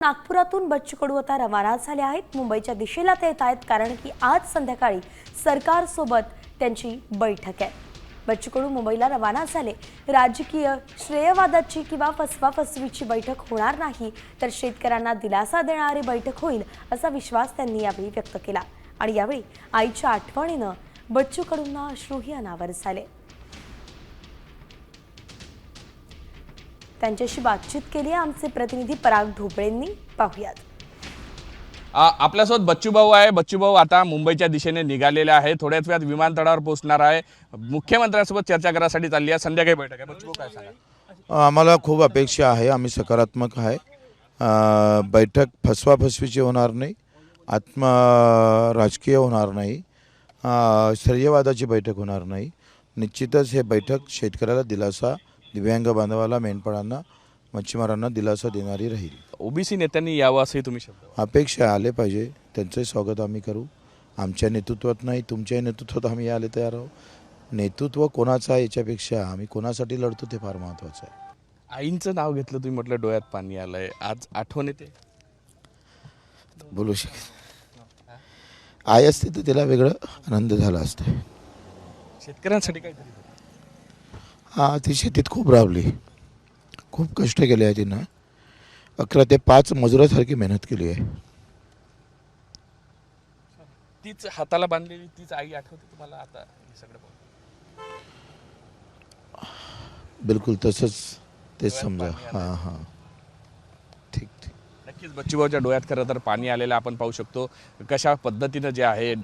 नागपुरातून बच्चू कडू आता रवाना झाले आहेत। मुंबईच्या दिशेला ते येत आहेत, कारण की आज संध्याकाळी सरकारसोबत त्यांची बैठक आहे। बच्चू कडू मुंबईला रवाना झाले। राजकीय श्रेयवादाची किंवा फसवाफसवीची बैठक होणार नाही, तर शेतकऱ्यांना दिलासा देणारी बैठक होईल असा विश्वास त्यांनी यावेळी व्यक्त केला। आणि यावेळी आईच्या आठवणीने बच्चू कडूंना अश्रूही अनावर झाले। त्यांच्याशी बातचीत केली आमचे प्रतिनिधी पराग ढोबळेंनी, पाहूयात। आपल्यासोबत बच्चू भाऊ आहे। बच्चू भाऊ आता मुंबईच्या दिशेने निघालेले आहे, थोड्याच वेळात विमानतळावर पोहोचणार आहे। मुख्यमंत्र्यांसोबत चर्चा करायसाठी चालली आहे। संध्याकाळी बैठक आहे। बच्चू भाऊ काय सांगा? आम्हाला खूप अपेक्षा आहे, आम्ही सकारात्मक आहे। बैठक फसवाफसवीची होणार नाही, राजकीय होणार नाही, श्रेयवादाची बैठक होणार नाही। निश्चितच हे बैठक शेतकऱ्याला दिलासा, दिव्यांग बांधवाला, मेंढपाळांना, मच्छीमारांना दिलासा देणारी राहील। ओबीसी नेत्यांनी यावं असंही तुम्ही शब्द अपेक्षा आले पाहिजे, त्यांचे स्वागत आम्ही करू। आमच्या नेतृत्वात नाही, तुमच्या नेतृत्वात आम्ही आले तयार आहोत। नेतृत्व कोणाचं आहे याच्यापेक्षा आम्ही कोणासाठी लढतो ते फार महत्त्वाचं आहे। आईंचं नाव घेतलं तुम्ही, म्हटलं डोळ्यात पाणी आलंय, आज आठवण येते? बोलू शकत आई असते तर तिला वेगळं आनंद झाला असता। शेतकऱ्यांसाठी काय तरी ती शेतीत खूप राबली, खूप कष्ट केले आहे तिनं। 11 ते 5 मजुरासारखी मेहनत केली आहे। तीच हाताला बांधलेली तीच आई आठवते तुम्हाला आता हे सगळं? बिलकुल तसंच तेच समजा। हां हां, ठीक ठीक। नक्कीच बच्चू भाऊच्या डोळ्यात खरं तर पाणी आलेलं आपण पाहू शकतो। कशा पद्धतीनं जे आहे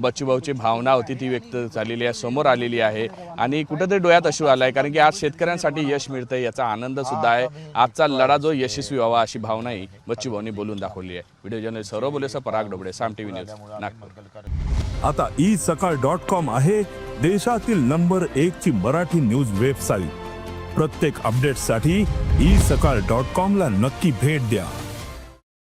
बच्चू भाऊची भावना होती ती व्यक्त झालेली आहे, समोर आलेली आहे। आणि कुठेतरी डोळ्यात अश्रू आलाय, कारण की आज शेतकऱ्यांसाठी यश मिळतंय याचा आनंद सुद्धा आहे। आजचा लढा जो यशस्वी व्हावा अशी भावनाही बच्चू भाऊंनी बोलून दाखवली आहे। व्हिडिओ जर्नलिस्ट सौरभ बोलेसह पराग ढोबळे, साम टीव्ही न्यूज, नागपूर। आता isakal.com आहे देशातील नंबर 1 ची मराठी न्यूज वेबसाईट। प्रत्येक अपडेटसाठी isakal.com ला नक्की भेट द्या।